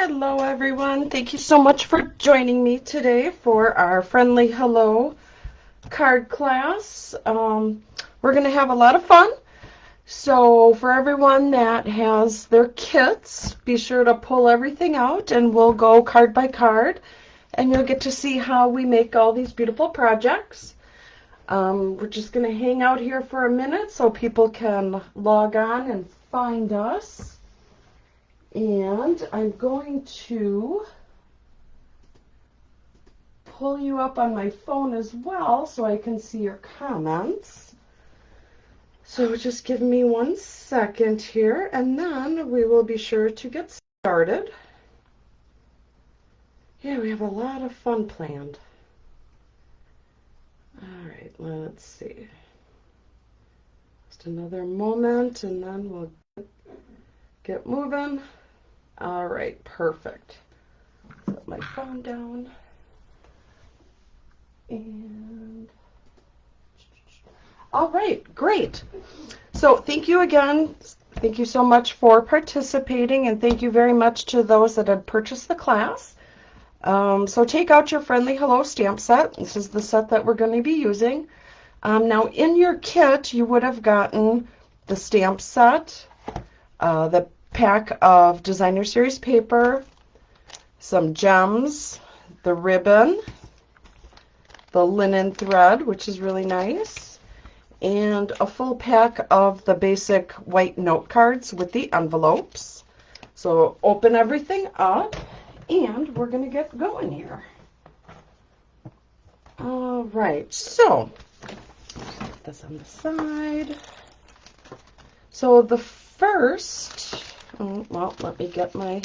Hello everyone. Thank you so much for joining me today for our Friendly Hello card class. We're going to have a lot of fun. So for everyone that has their kits, be sure to pull everything out and we'll go card by card and you'll get to see how we make all these beautiful projects. We're just going to hang out here for a minute so people can log on and find us. And I'm going to pull you up on my phone as well so I can see your comments. So just give me 1 second here and then we will be sure to get started. Yeah, we have a lot of fun planned. All right, let's see. Just another moment and then we'll get moving. All right, perfect. Set my phone down. And all right, great. So thank you again. Thank you so much for participating, and thank you very much to those that had purchased the class. So take out your Friendly Hello stamp set. This is the set that we're going to be using. Now in your kit, you would have gotten the stamp set, the pack of Designer Series paper, some gems, the ribbon, the linen thread, which is really nice, and a full pack of the basic white note cards with the envelopes. So open everything up and we're going to get going here. All right, so put this on the side. So the first, well, let me get my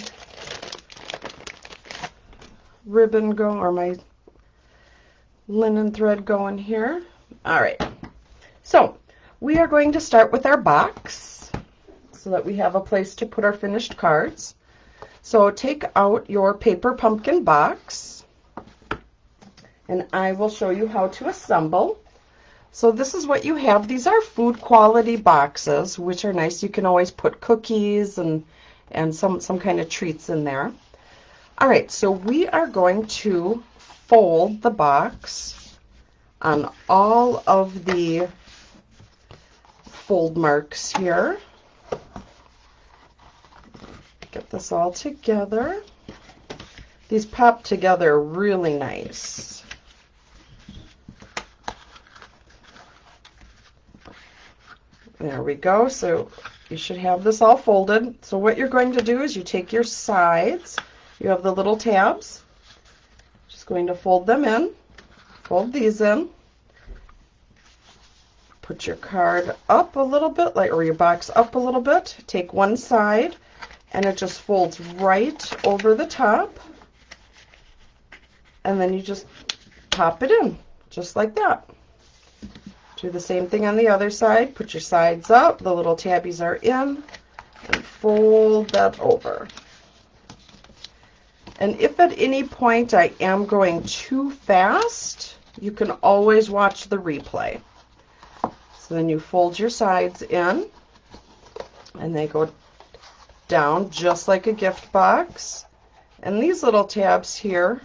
ribbon going, or my linen thread going here. All right, so we are going to start with our box so that we have a place to put our finished cards. So take out your paper pumpkin box and I will show you how to assemble. So this is what you have. These are food quality boxes, which are nice. You can always put cookies and some kind of treats in there. All right, so we are going to fold the box on all of the fold marks here. Get this all together. These pop together really nice. There we go. So you should have this all folded. So what you're going to do is you take your sides. You have the little tabs. Just going to fold them in. Fold these in. Put your card up a little bit, or your box up a little bit. Take one side and it just folds right over the top. And then you just pop it in, just like that. Do the same thing on the other side. Put your sides up, the little tabbies are in, and fold that over. And if at any point I am going too fast, you can always watch the replay. So then you fold your sides in, and they go down just like a gift box. And these little tabs here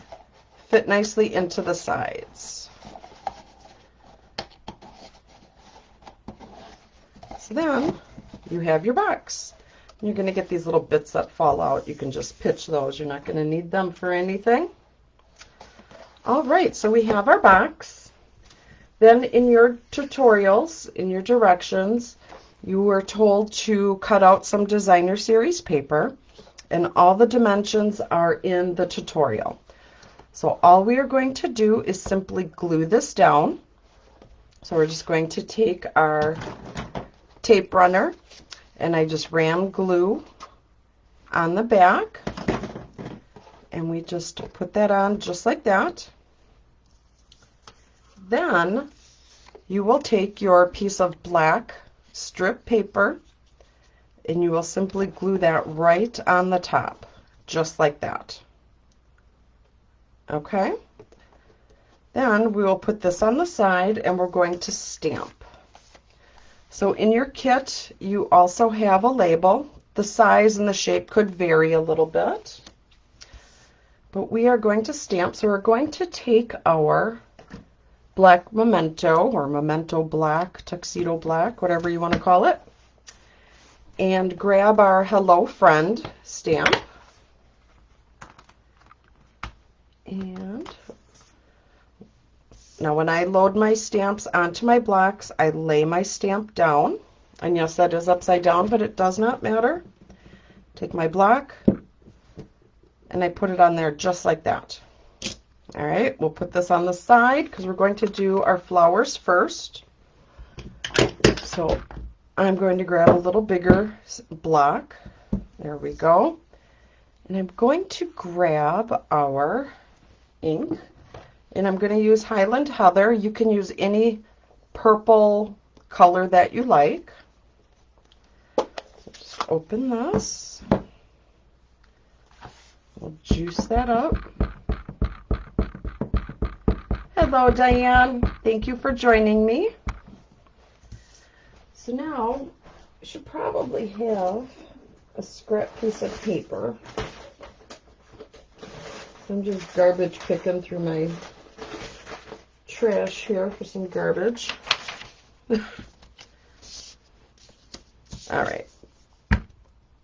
fit nicely into the sides. So then you have your box. You're going to get these little bits that fall out. You can just pitch those. You're not going to need them for anything. All right, so we have our box. Then in your tutorials, in your directions, you were told to cut out some Designer Series paper, and all the dimensions are in the tutorial. So all we are going to do is simply glue this down. So we're just going to take our tape runner and I just ram glue on the back and we just put that on just like that. Then you will take your piece of black strip paper and you will simply glue that right on the top, just like that. Okay? Then we will put this on the side and we're going to stamp. So in your kit, you also have a label. The size and the shape could vary a little bit. But we are going to stamp, so we're going to take our black memento, or memento black, tuxedo black, whatever you want to call it, and grab our Hello Friend stamp. And now when I load my stamps onto my blocks, I lay my stamp down. And yes, that is upside down, but it does not matter. Take my block, and I put it on there just like that. All right, we'll put this on the side because we're going to do our flowers first. So I'm going to grab a little bigger block. There we go. And I'm going to grab our ink, and I'm going to use Highland Heather. You can use any purple color that you like. So just open this. We'll juice that up. Hello, Diane. Thank you for joining me. So now I should probably have a scrap piece of paper. I'm just garbage picking through my trash here for some garbage. All right.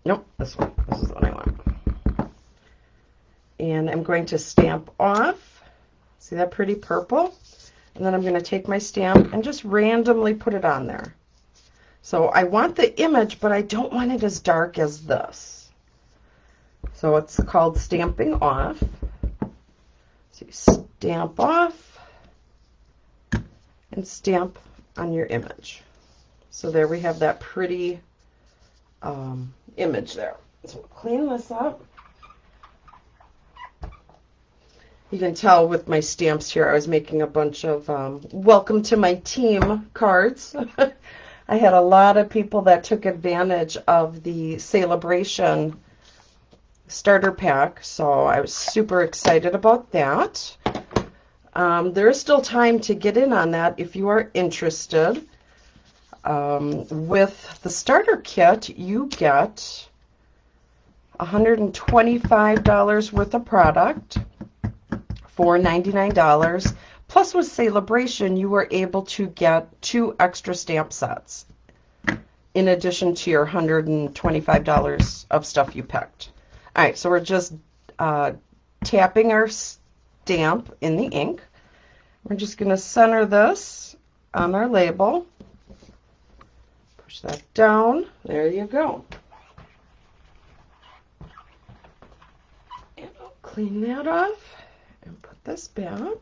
Nope, this one. This is what I want. And I'm going to stamp off. See that pretty purple? And then I'm going to take my stamp and just randomly put it on there. So I want the image, but I don't want it as dark as this. So it's called stamping off. So you stamp off and stamp on your image. So there we have that pretty image there. So we'll clean this up. You can tell with my stamps here, I was making a bunch of welcome to my team cards. I had a lot of people that took advantage of the Celebration starter pack, so I was super excited about that. There is still time to get in on that if you are interested. With the starter kit, you get $125 worth of product for $99. Plus with Celebration, you were able to get 2 extra stamp sets in addition to your $125 of stuff you picked. All right, so we're just tapping our stamp in the ink. We're just going to center this on our label. Push that down. There you go. And I'll clean that off and put this back.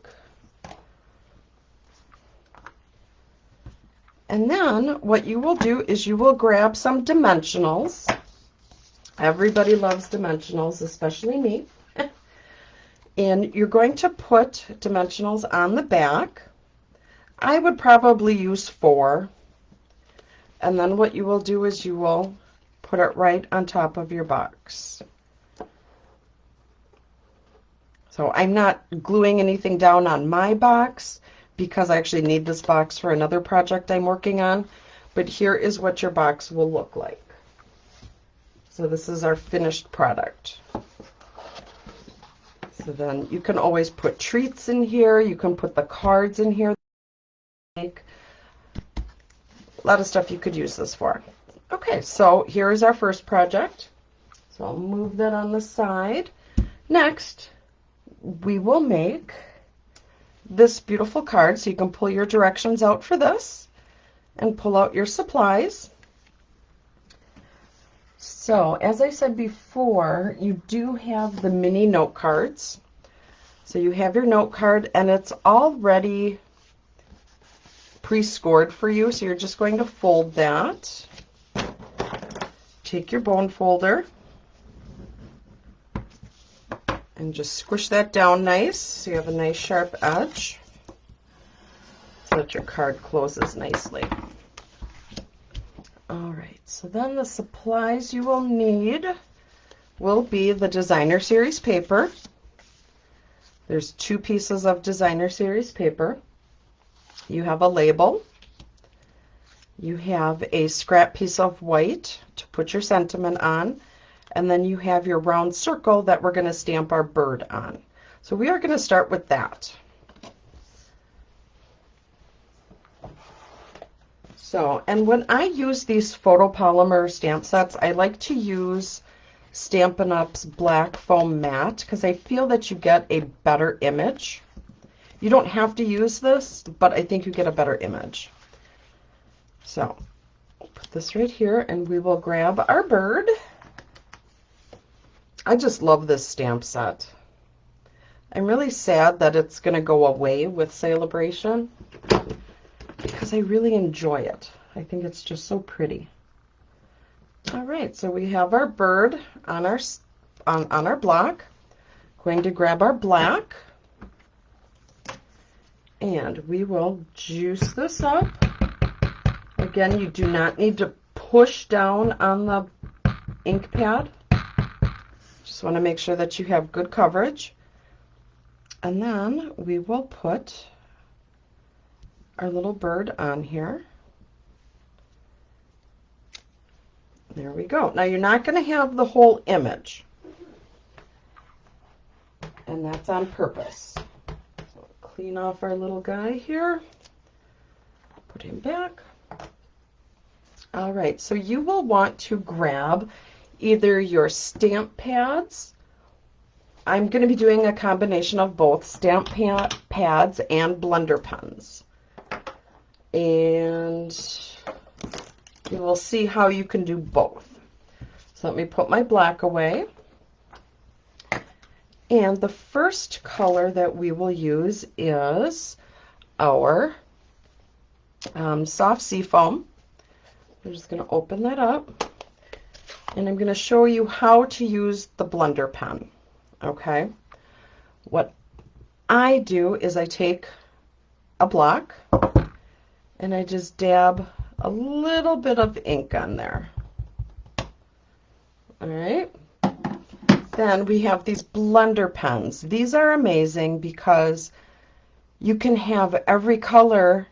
And then what you will do is you will grab some dimensionals. Everybody loves dimensionals, especially me. And you're going to put dimensionals on the back. I would probably use 4. And then what you will do is you will put it right on top of your box. So I'm not gluing anything down on my box because I actually need this box for another project I'm working on. But here is what your box will look like. So this is our finished product. So then you can always put treats in here. You can put the cards in here. A lot of stuff you could use this for. Okay, so here is our first project. So I'll move that on the side. Next, we will make this beautiful card. So you can pull your directions out for this and pull out your supplies. So as I said before, you do have the mini note cards. So you have your note card and it's already pre-scored for you. So you're just going to fold that. Take your bone folder and just squish that down nice so you have a nice sharp edge so that your card closes nicely. Alright, so then the supplies you will need will be the Designer Series paper. There's 2 pieces of Designer Series paper. You have a label. You have a scrap piece of white to put your sentiment on. and then you have your round circle that we're going to stamp our bird on. So we are going to start with that. So, and when I use these photopolymer stamp sets, I like to use Stampin' Up's Black Foam Matte because I feel that you get a better image. You don't have to use this, but I think you get a better image. So, I'll put this right here and we will grab our bird. I just love this stamp set. I'm really sad that it's going to go away with Celebration because I really enjoy it. I think it's just so pretty. All right, so we have our bird on our block. Going to grab our black, and we will juice this up. Again, you do not need to push down on the ink pad. Just want to make sure that you have good coverage. And then we will put our little bird on here. There we go. Now you're not going to have the whole image, and that's on purpose. So clean off our little guy here, put him back. All right, so you will want to grab either your stamp pads. I'm going to be doing a combination of both stamp pads and blender pens. And you will see how you can do both. So let me put my black away. And the first color that we will use is our soft seafoam. I'm just going to open that up. And I'm going to show you how to use the blender pen. Okay? What I do is I take a block and I just dab a little bit of ink on there. All right. Then we have these blender pens. These are amazing because you can have every color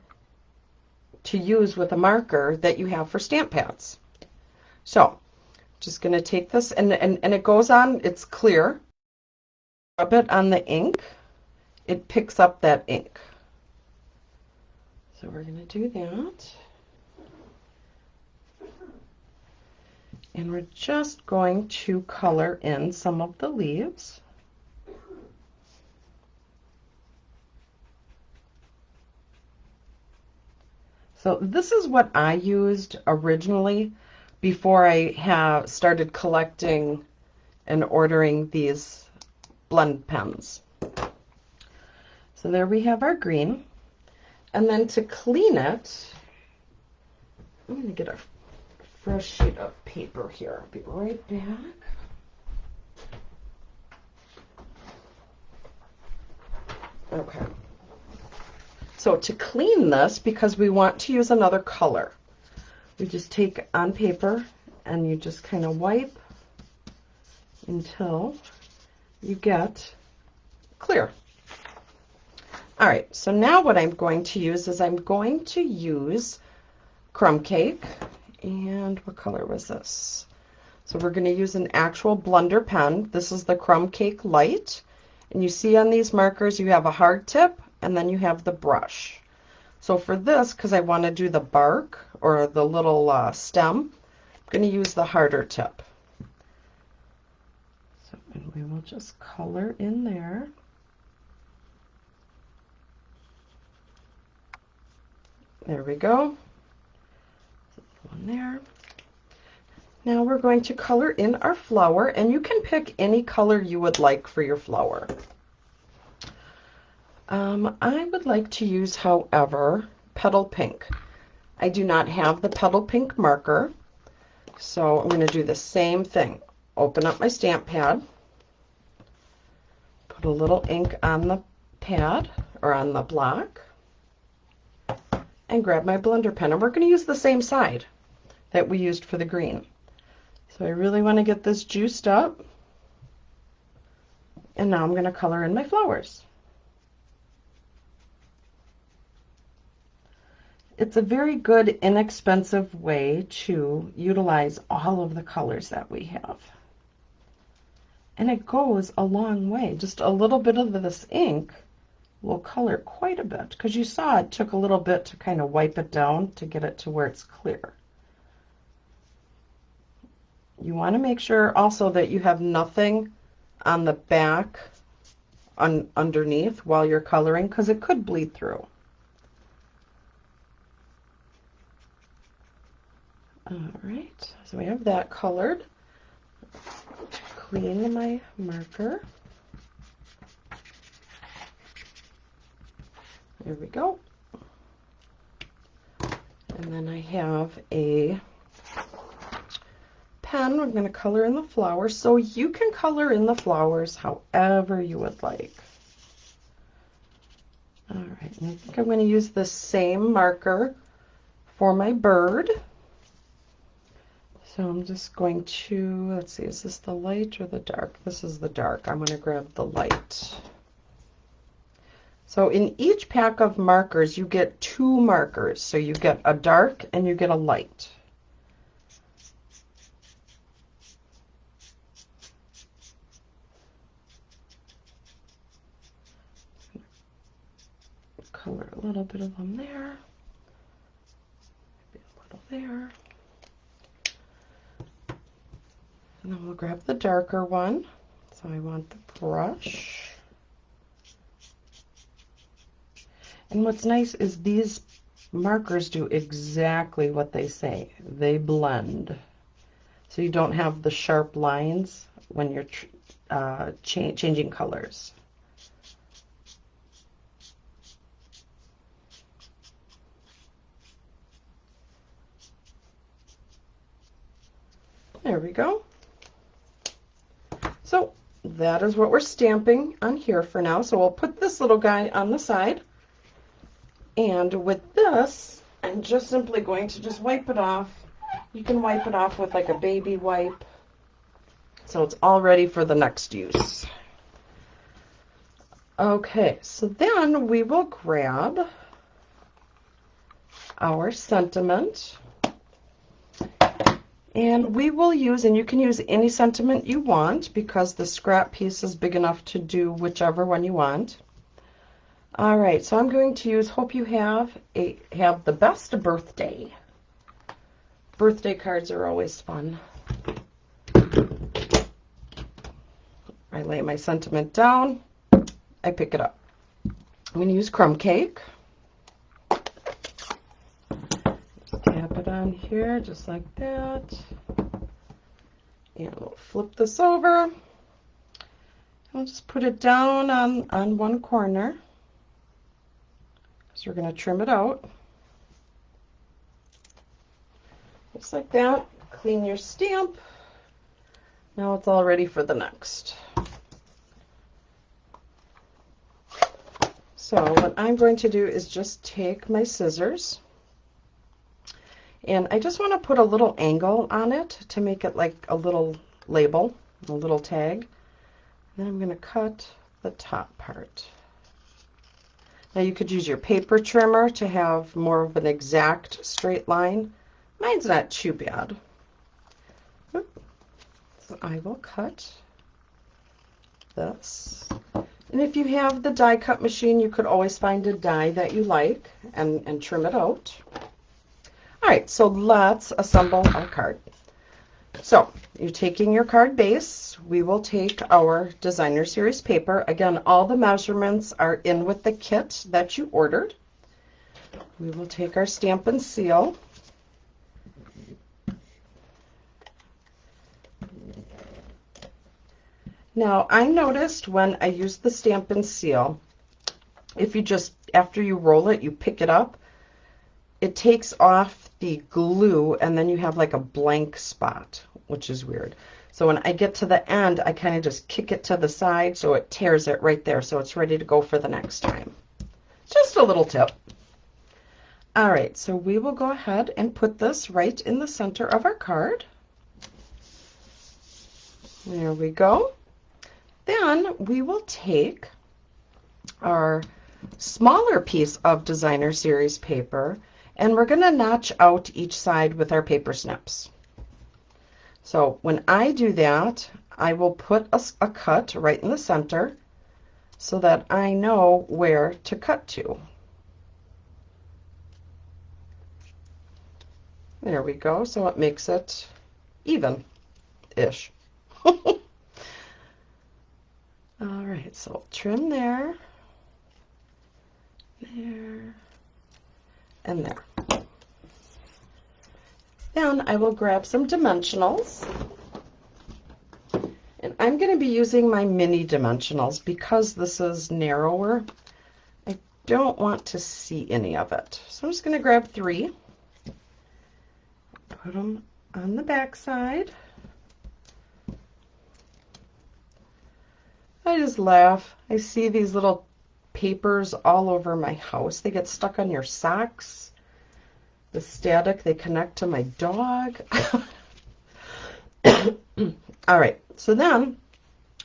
to use with a marker that you have for stamp pads. So, just going to take this, and it goes on, it's clear. Rub it on the ink. It picks up that ink. So we're going to do that. And we're just going to color in some of the leaves. So this is what I used originally before I started collecting and ordering these blend pens. So there we have our green. And then to clean it, I'm going to get a fresh sheet of paper here. I'll be right back. Okay. So to clean this, because we want to use another color, we just take on paper and you just kind of wipe until you get clear. All right, so now what I'm going to use is I'm going to use crumb cake. And what color was this? So we're going to use an actual blender pen. This is the Crumb Cake Light. And you see on these markers you have a hard tip and then you have the brush. So for this, because I want to do the bark or the little stem, I'm going to use the harder tip. So and we will just color in there. There we go. One there. Now we're going to color in our flower, and you can pick any color you would like for your flower. I would like to use, however, Petal Pink. I do not have the Petal Pink marker, so I'm going to do the same thing. Open up my stamp pad, put a little ink on the pad or on the block, and grab my blender pen. And we're going to use the same side that we used for the green. So I really want to get this juiced up. And now I'm going to color in my flowers. It's a very good, inexpensive way to utilize all of the colors that we have. and it goes a long way. Just a little bit of this ink will color quite a bit, because you saw it took a little bit to kind of wipe it down to get it to where it's clear. You want to make sure also that you have nothing on the back underneath while you're coloring, because it could bleed through. All right, so we have that colored. Clean my marker. There we go. And then I have a pen. I'm going to color in the flowers. So you can color in the flowers however you would like. All right, and I think I'm going to use the same marker for my bird. So I'm just going to, let's see, is this the light or the dark? This is the dark. I'm going to grab the light. So in each pack of markers, you get 2 markers. So you get a dark and you get a light. Color a little bit of them there. Maybe a little there. And then we'll grab the darker one. So I want the brush. And what's nice is these markers do exactly what they say. They blend. So you don't have the sharp lines when you're changing colors. There we go. So that is what we're stamping on here for now. So we'll put this little guy on the side. And with this, I'm just simply going to just wipe it off. You can wipe it off with like a baby wipe. So it's all ready for the next use. Okay, so then we will grab our sentiment. And we will use, and you can use any sentiment you want because the scrap piece is big enough to do whichever one you want. All right, so I'm going to use Hope You Have the Best Birthday. Birthday cards are always fun. I lay my sentiment down. I pick it up. I'm going to use crumb cake. Tap it on here just like that. And we'll flip this over. I'll just put it down on one corner. So we're going to trim it out. Just like that. Clean your stamp. Now it's all ready for the next. So what I'm going to do is just take my scissors. And I just want to put a little angle on it to make it like a little label, a little tag. Then I'm going to cut the top part. Now you could use your paper trimmer to have more of an exact straight line. Mine's not too bad. So I will cut this. And if you have the die cut machine, you could always find a die that you like and trim it out. All right, so let's assemble our card. So you're taking your card base. We will take our Designer Series paper. Again, all the measurements are in with the kit that you ordered. We will take our Stampin' Seal. Now, I noticed when I use the Stampin' Seal, if you just, after you roll it, you pick it up, it takes off the glue and then you have like a blank spot, which is weird. So when I get to the end, I kind of just kick it to the side so it tears it right there so it's ready to go for the next time. Just a little tip. All right, so we will go ahead and put this right in the center of our card. There we go. Then we will take our smaller piece of Designer Series paper and we're going to notch out each side with our paper snips. So when I do that, I will put a cut right in the center so that I know where to cut to. There we go, so it makes it even-ish. All right, so trim there, there, and there. Then I will grab some dimensionals. And I'm going to be using my mini dimensionals because this is narrower. I don't want to see any of it. So I'm just going to grab 3. Put them on the back side. I just laugh. I see these little papers all over my house. They get stuck on your socks. The static, they connect to my dog. All right, so then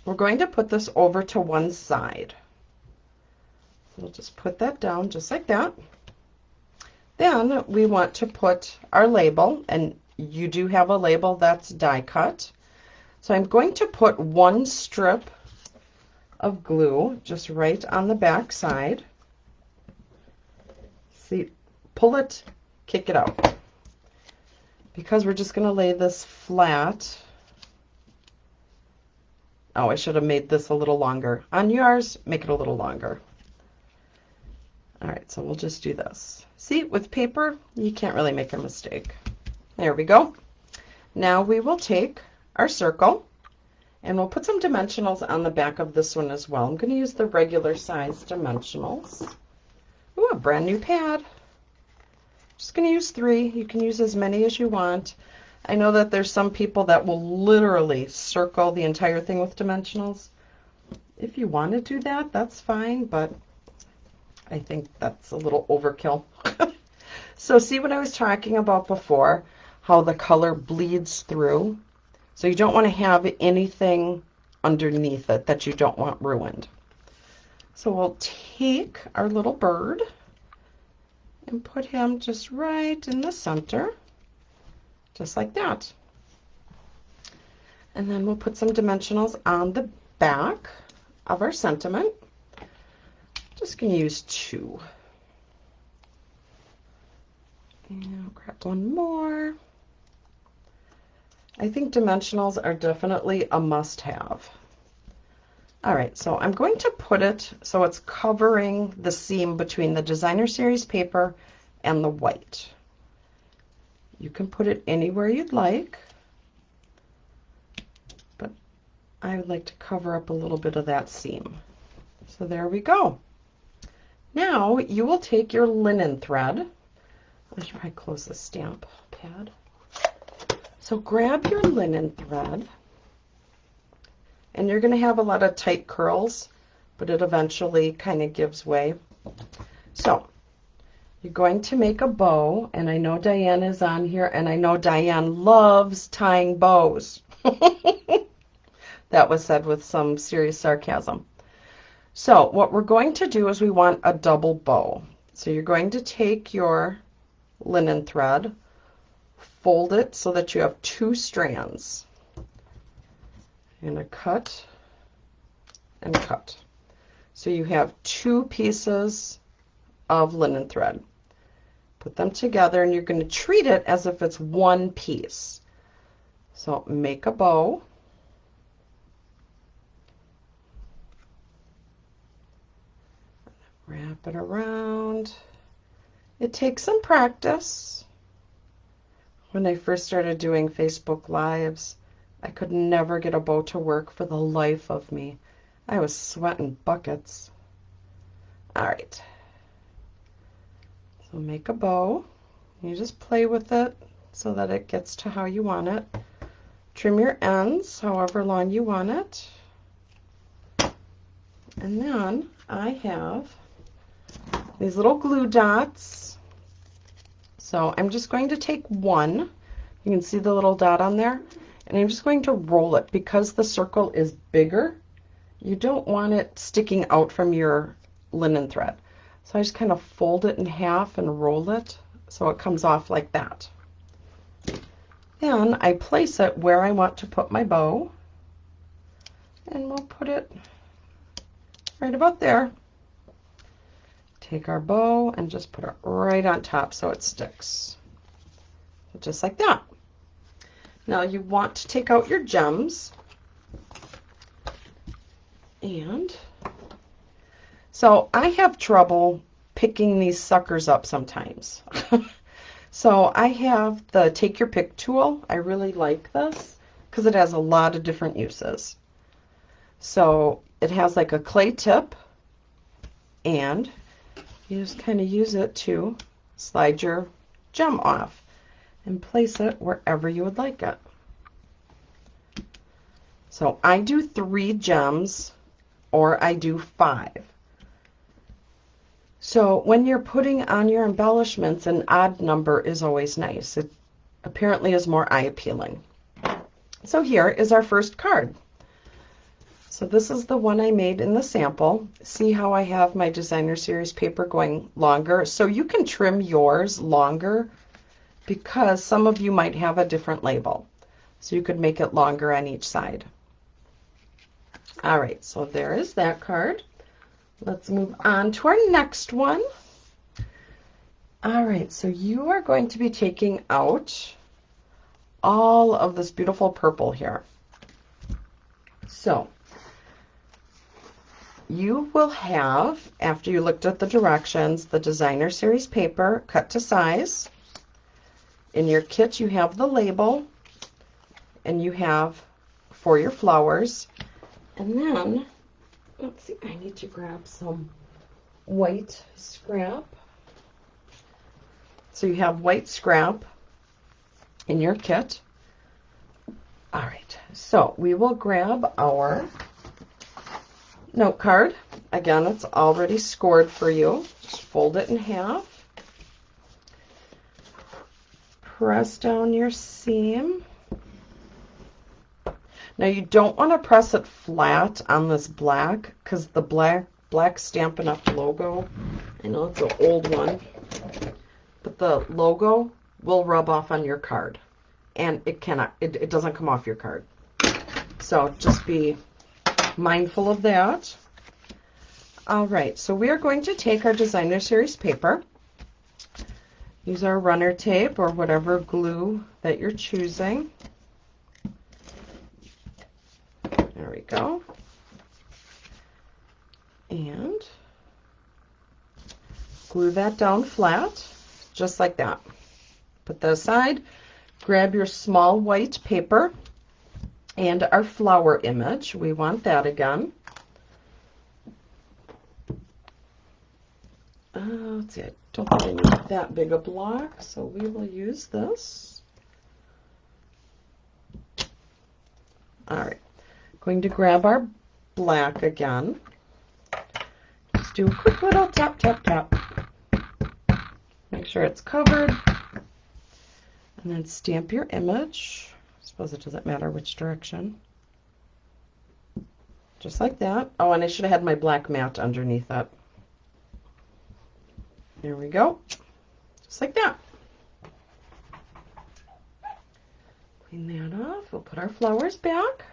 we're going to put this over to one side. We'll just put that down just like that. Then we want to put our label, and you do have a label that's die cut. So I'm going to put 1 strip of glue just right on the back side. See, pull it, kick it out. Because we're just going to lay this flat. Oh, I should have made this a little longer. On yours, make it a little longer. All right, so we'll just do this. See, with paper, you can't really make a mistake. There we go. Now we will take our circle, and we'll put some dimensionals on the back of this one as well. I'm going to use the regular size dimensionals. Ooh, a brand new pad. Just going to use 3. You can use as many as you want. I know that there's some people that will literally circle the entire thing with dimensionals. If you want to do that, that's fine, but I think that's a little overkill. So see what I was talking about before, how the color bleeds through? So you don't want to have anything underneath it that you don't want ruined. So we'll take our little bird and put him just right in the center. Just like that. And then we'll put some dimensionals on the back of our sentiment. Just going to use 2. And I'll grab 1 more. I think dimensionals are definitely a must-have. All right, so I'm going to put it so it's covering the seam between the Designer Series paper and the white. You can put it anywhere you'd like, but I would like to cover up a little bit of that seam. So there we go. Now you will take your linen thread. I should probably close the stamp pad. So grab your linen thread, and you're going to have a lot of tight curls, but it eventually kind of gives way. So you're going to make a bow, and I know Diane is on here, and I know Diane loves tying bows. That was said with some serious sarcasm. So what we're going to do is we want a double bow. So you're going to take your linen thread, fold it so that you have 2 strands. You're going to cut and cut. So you have 2 pieces of linen thread. Put them together, and you're going to treat it as if it's 1 piece. So make a bow. Wrap it around. It takes some practice. When I first started doing Facebook Lives, I could never get a bow to work for the life of me. I was sweating buckets. All right. So make a bow. You just play with it so that it gets to how you want it. Trim your ends however long you want it. And then I have these little glue dots. So I'm just going to take 1. You can see the little dot on there. And I'm just going to roll it because the circle is bigger. You don't want it sticking out from your linen thread. So I just kind of fold it in half and roll it so it comes off like that. Then I place it where I want to put my bow. And we'll put it right about there. Take our bow and just put it right on top so it sticks. Just like that. Now you want to take out your gems. And so I have trouble picking these suckers up sometimes. So I have the Take Your Pick tool. I really like this because it has a lot of different uses. So it has like a clay tip, and you just kind of use it to slide your gem off and place it wherever you would like it. So I do 3 gems, or I do 5. So when you're putting on your embellishments, an odd number is always nice. It apparently is more eye appealing. So here is our first card. So this is the one I made in the sample. See how I have my designer series paper going longer? So you can trim yours longer because some of you might have a different label. So you could make it longer on each side. All right, so there is that card. Let's move on to our next one. All right, so you are going to be taking out all of this beautiful purple here. So you will have, after you looked at the directions, the designer series paper cut to size. In your kit, you have the label, and you have for your flowers. And then, let's see, I need to grab some white scrap. So you have white scrap in your kit. All right, so we will grab our note card. Again, it's already scored for you. Just fold it in half. Press down your seam. Now you don't want to press it flat on this black because the black Stampin' Up! Logo, I know it's an old one, but the logo will rub off on your card, and it doesn't come off your card. So just be mindful of that. All right, so we are going to take our designer series paper, use our runner tape or whatever glue that you're choosing. There we go. And glue that down flat, just like that. Put that aside. Grab your small white paper and our flower image. We want that again. Let's see, I don't think I need that big a block, so we will use this. All right. Going to grab our black again. Just do a quick little tap, tap, tap. Make sure it's covered. And then stamp your image. I suppose it doesn't matter which direction. Just like that. Oh, and I should have had my black mat underneath it. There we go. Just like that. Clean that off. We'll put our flowers back.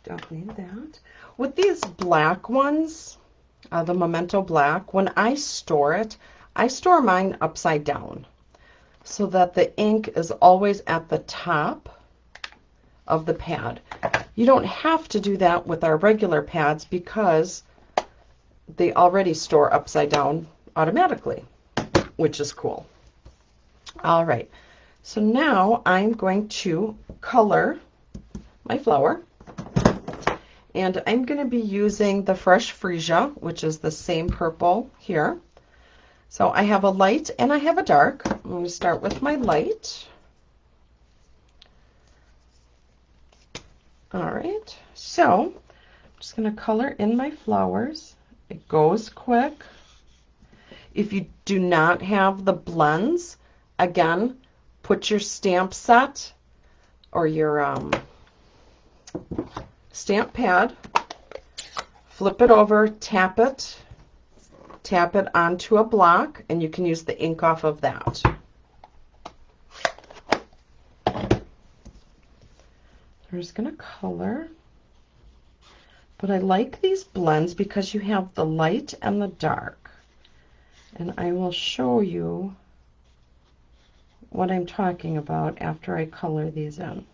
Don't need that. With these black ones, the Memento Black, when I store it, I store mine upside down so that the ink is always at the top of the pad. You don't have to do that with our regular pads because they already store upside down automatically, which is cool. All right, so now I'm going to color my flower. And I'm going to be using the Fresh Freesia, which is the same purple here. So I have a light and I have a dark. I'm going to start with my light. All right, so I'm just going to color in my flowers. It goes quick. If you do not have the blends, again, put your stamp set or your stamp pad, flip it over, tap it onto a block, and you can use the ink off of that. There we're just going to color. But I like these blends because you have the light and the dark. And I will show you what I'm talking about after I color these in.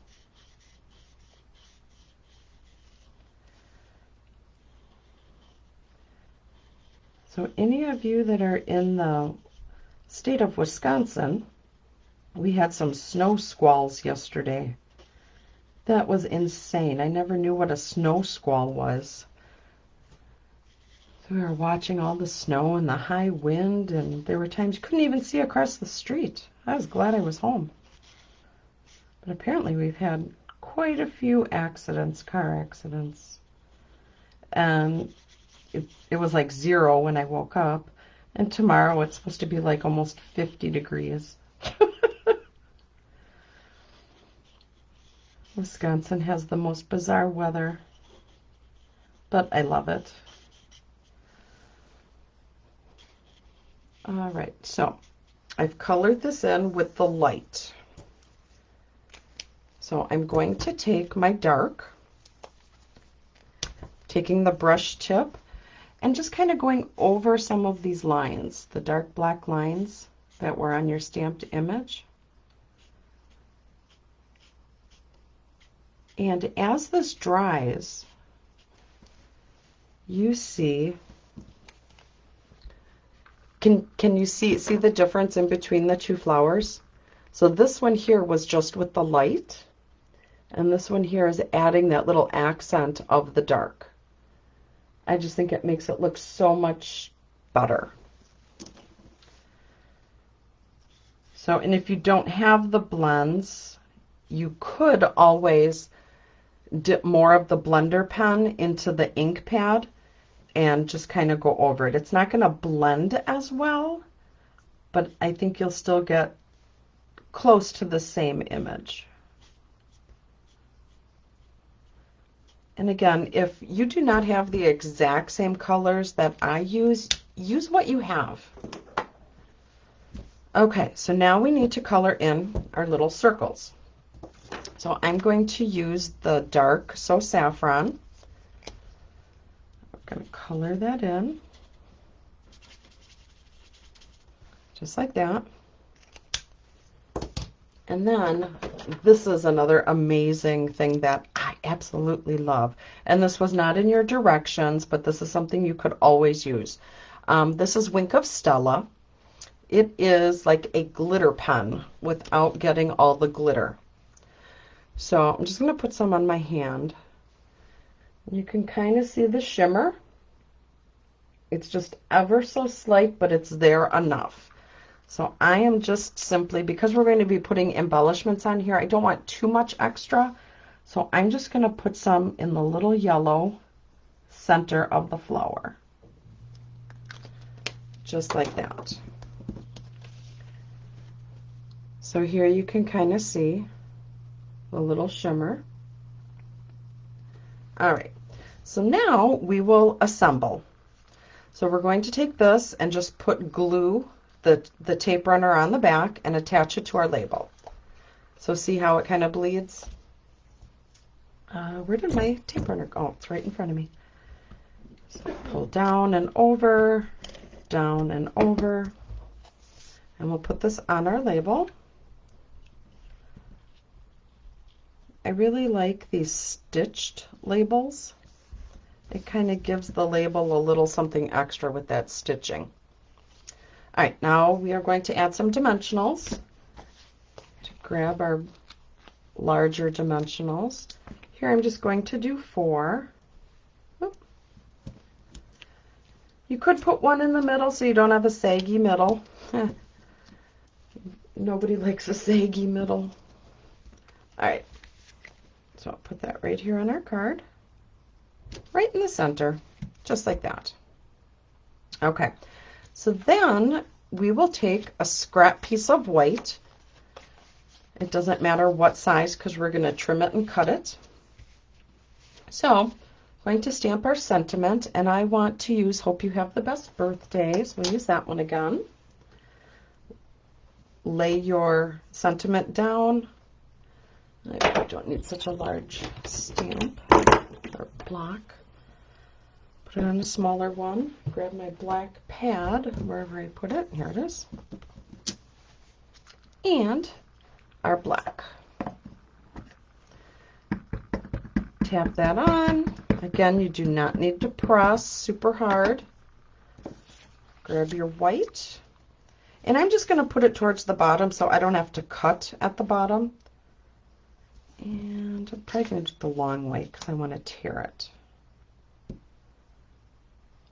So any of you that are in the state of Wisconsin, we had some snow squalls yesterday. That was insane. I never knew what a snow squall was. So we were watching all the snow and the high wind, and there were times you couldn't even see across the street. I was glad I was home. But apparently we've had quite a few accidents, car accidents. And it was like 0 when I woke up. And tomorrow it's supposed to be like almost 50 degrees. Wisconsin has the most bizarre weather, but I love it. All right, so I've colored this in with the light. So I'm going to take my dark, taking the brush tip, and just kind of going over some of these lines, the dark black lines that were on your stamped image. And as this dries, you see, can you see the difference in between the two flowers? So this one here was just with the light, and this one here is adding that little accent of the dark. I just think it makes it look so much better. So, and if you don't have the blends, you could always dip more of the blender pen into the ink pad and just kind of go over it. It's not going to blend as well, but I think you'll still get close to the same image. And again, if you do not have the exact same colors that I use what you have. Okay, so now we need to color in our little circles. So I'm going to use the dark So Saffron. I'm going to color that in, just like that. And then this is another amazing thing that I absolutely love. And this was not in your directions, but this is something you could always use. This is Wink of Stella. It is like a glitter pen without getting all the glitter. So I'm just going to put some on my hand. You can kind of see the shimmer. It's just ever so slight, but it's there enough. So I am just simply, because we're going to be putting embellishments on here, I don't want too much extra. So I'm just going to put some in the little yellow center of the flower. Just like that. So here you can kind of see the little shimmer. All right, so now we will assemble. So we're going to take this and just put glue the tape runner on the back and attach it to our label. So see how it kind of bleeds? Where did my tape runner go? Oh, it's right in front of me. So pull down and over, and we'll put this on our label. I really like these stitched labels. It kind of gives the label a little something extra with that stitching. All right, now we are going to add some dimensionals. To grab our larger dimensionals. Here I'm just going to do 4. You could put 1 in the middle so you don't have a saggy middle. Nobody likes a saggy middle. All right, so I'll put that right here on our card, right in the center, just like that. Okay, so then we will take a scrap piece of white. It doesn't matter what size because we're going to trim it and cut it. So I'm going to stamp our sentiment, and I want to use Hope You Have the Best Birthday, so we'll use that one again. Lay your sentiment down, I probably don't need such a large stamp or block. Put it on a smaller one. Grab my black pad, wherever I put it. Here it is. And our black. Tap that on. Again, you do not need to press super hard. Grab your white. And I'm just going to put it towards the bottom so I don't have to cut at the bottom. And I'm probably going to do the long white because I want to tear it.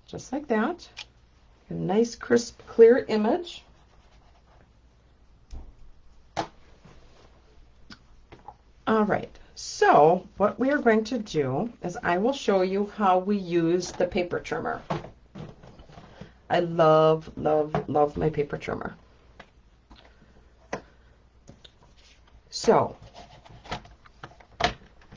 Just like that. A nice, crisp, clear image. All right, so what we are going to do is I will show you how we use the paper trimmer. I love, love, love my paper trimmer. So,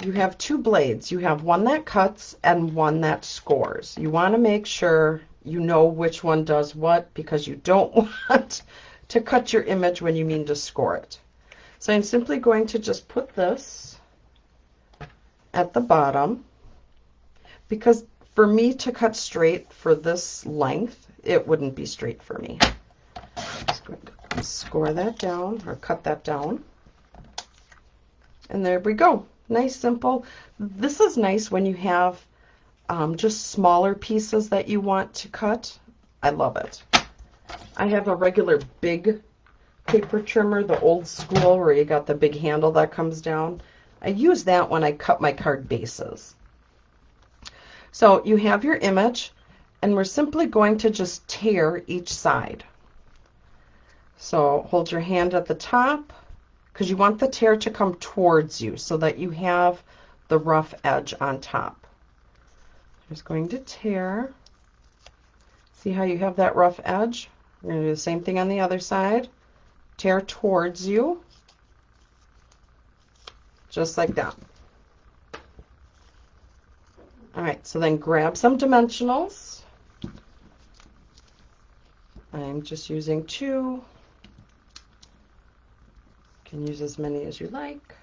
you have two blades. You have one that cuts and one that scores. You want to make sure you know which one does what because you don't want to cut your image when you mean to score it. So I'm simply going to just put this at the bottom because for me to cut straight for this length, it wouldn't be straight for me. Just going to score that down or cut that down. And there we go. Nice, simple. This is nice when you have just smaller pieces that you want to cut. I love it. I have a regular big paper trimmer, the old school where you got the big handle that comes down. I use that when I cut my card bases. So you have your image, and we're simply going to just tear each side. So hold your hand at the top, because you want the tear to come towards you so that you have the rough edge on top. I'm just going to tear. See how you have that rough edge? We're going to do the same thing on the other side. Tear towards you, just like that. All right, so then grab some dimensionals. I'm just using 2. You can use as many as you like.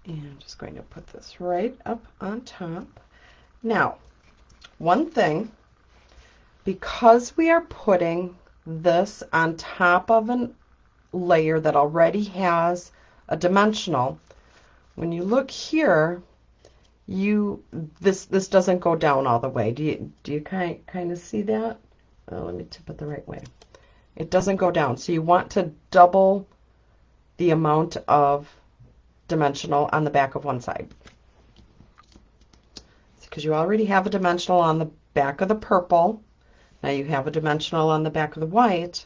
And I'm just going to put this right up on top. Now, one thing, because we are putting this on top of a layer that already has a dimensional, when you look here, this doesn't go down all the way. Do you kind of see that? Oh, let me tip it the right way. It doesn't go down, so you want to double the amount of dimensional on the back of one side. Because you already have a dimensional on the back of the purple. Now you have a dimensional on the back of the white,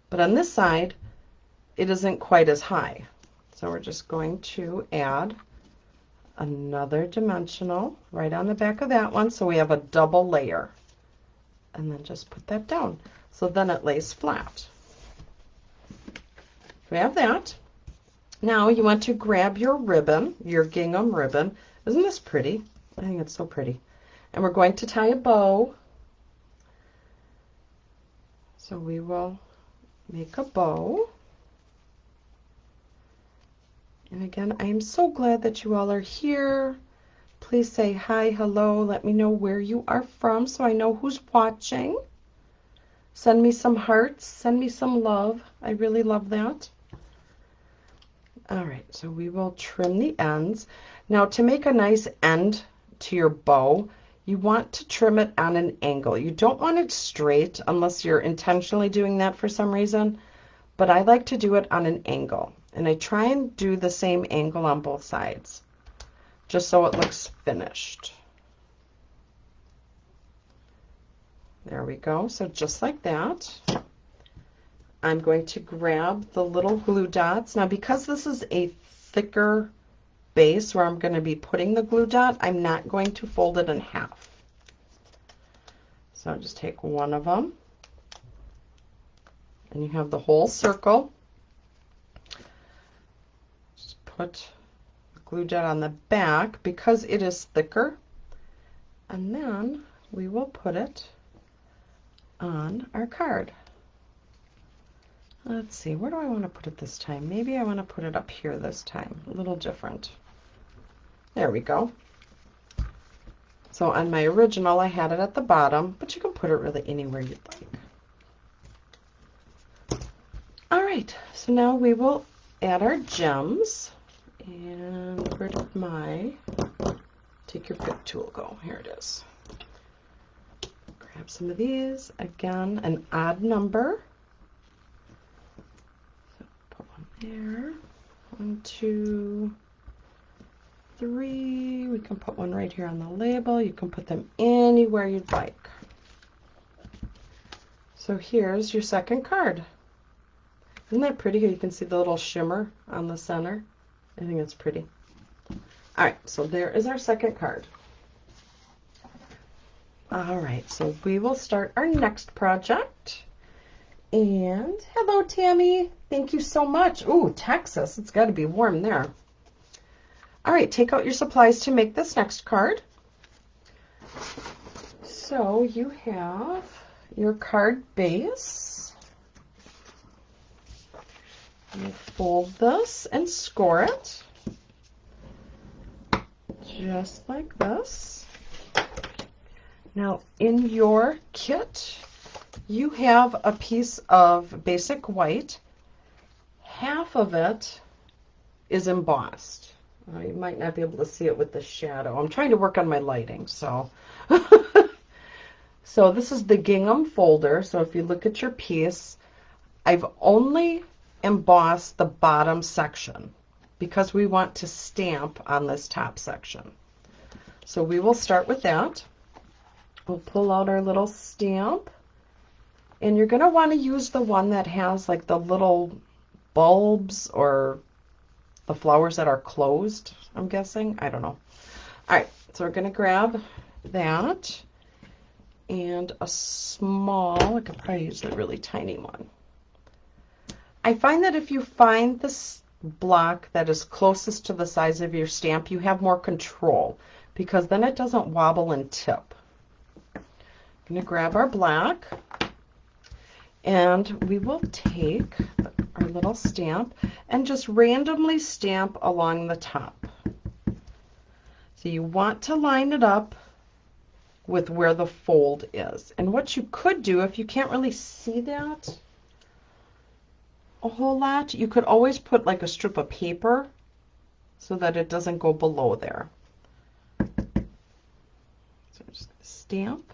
but on this side, it isn't quite as high. So we're just going to add another dimensional right on the back of that one, so we have a double layer. And then just put that down. So then it lays flat. We have that. Now you want to grab your ribbon, your gingham ribbon. Isn't this pretty? I think it's so pretty. And we're going to tie a bow. So we will make a bow. And again, I am so glad that you all are here. Please say hi, hello. Let me know where you are from so I know who's watching. Send me some hearts. Send me some love. I really love that. All right, so we will trim the ends. Now, to make a nice end to your bow, you want to trim it on an angle. You don't want it straight unless you're intentionally doing that for some reason, but I like to do it on an angle. And I try and do the same angle on both sides, just so it looks finished. There we go. So just like that. I'm going to grab the little glue dots. Now, because this is a thicker base where I'm going to be putting the glue dot, I'm not going to fold it in half. So I'll just take one of them, and you have the whole circle. Just put the glue dot on the back because it is thicker, and then we will put it on our card. Let's see, where do I want to put it this time? Maybe I want to put it up here this time, a little different. There we go. So on my original, I had it at the bottom, but you can put it really anywhere you'd like. All right, so now we will add our gems. And where did my, take your pick tool go? Here it is. Grab some of these. Again, an odd number. So put one there. 1, 2, 3. We can put one right here on the label. You can put them anywhere you'd like. So here's your second card. Isn't that pretty? You can see the little shimmer on the center. I think it's pretty. All right, so there is our second card. All right, so we will start our next project. And hello, Tammy. Thank you so much. Ooh, Texas. It's got to be warm there. All right, take out your supplies to make this next card. So you have your card base. You fold this and score it. Just like this. Now, in your kit, you have a piece of basic white. Half of it is embossed. You might not be able to see it with the shadow. I'm trying to work on my lighting, so. So this is the gingham folder. So if you look at your piece, I've only embossed the bottom section because we want to stamp on this top section. So we will start with that. We'll pull out our little stamp, and you're going to want to use the one that has like the little bulbs or the flowers that are closed, I'm guessing. I don't know. All right, so we're going to grab that and a small, I could probably use the really tiny one. I find that if you find this block that is closest to the size of your stamp, you have more control because then it doesn't wobble and tip. I'm going to grab our black, and we will take our little stamp and just randomly stamp along the top. So you want to line it up with where the fold is. And what you could do, if you can't really see that a whole lot, you could always put like a strip of paper so that it doesn't go below there. So I'm just going to stamp.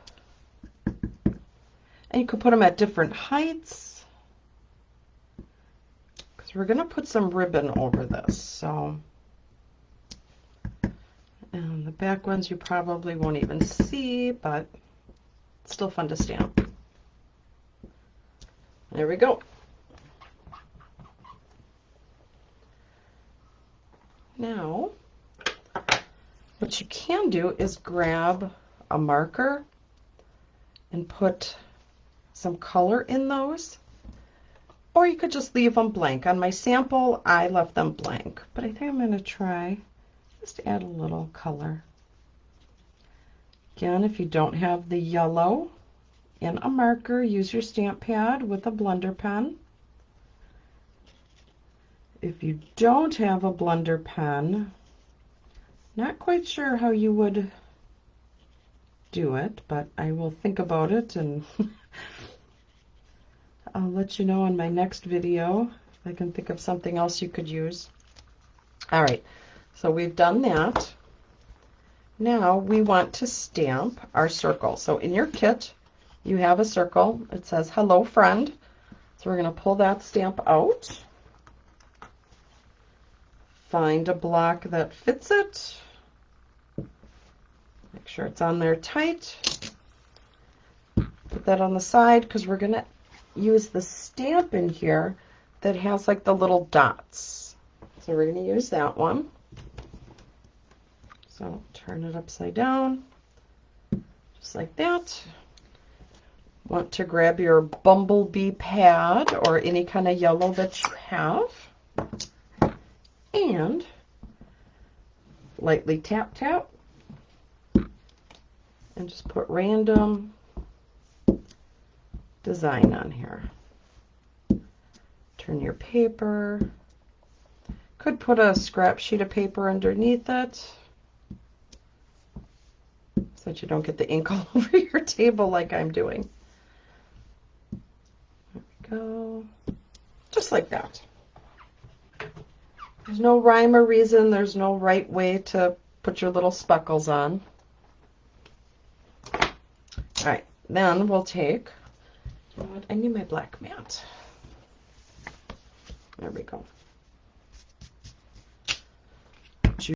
And you could put them at different heights because we're going to put some ribbon over this. So, and the back ones you probably won't even see, but it's still fun to stamp. There we go. Now, what you can do is grab a marker and put some color in those, or you could just leave them blank. On my sample, I left them blank, but I think I'm going to try just to add a little color. Again, if you don't have the yellow in a marker, use your stamp pad with a blender pen. If you don't have a blender pen, not quite sure how you would do it, but I will think about it and I'll let you know in my next video if I can think of something else you could use. All right, so we've done that. Now we want to stamp our circle. So in your kit, you have a circle. It says, "Hello, friend." So we're going to pull that stamp out. Find a block that fits it. Make sure it's on there tight. Put that on the side because we're going to use the stamp in here that has like the little dots. So we're going to use that one. So turn it upside down, just like that. Want to grab your bumblebee pad or any kind of yellow that you have. And lightly tap, tap. And just put random design on here. Turn your paper. Could put a scrap sheet of paper underneath it so that you don't get the ink all over your table like I'm doing. There we go. Just like that. There's no rhyme or reason. There's no right way to put your little speckles on. All right, then we'll take, you know what, I need my black mat. There we go.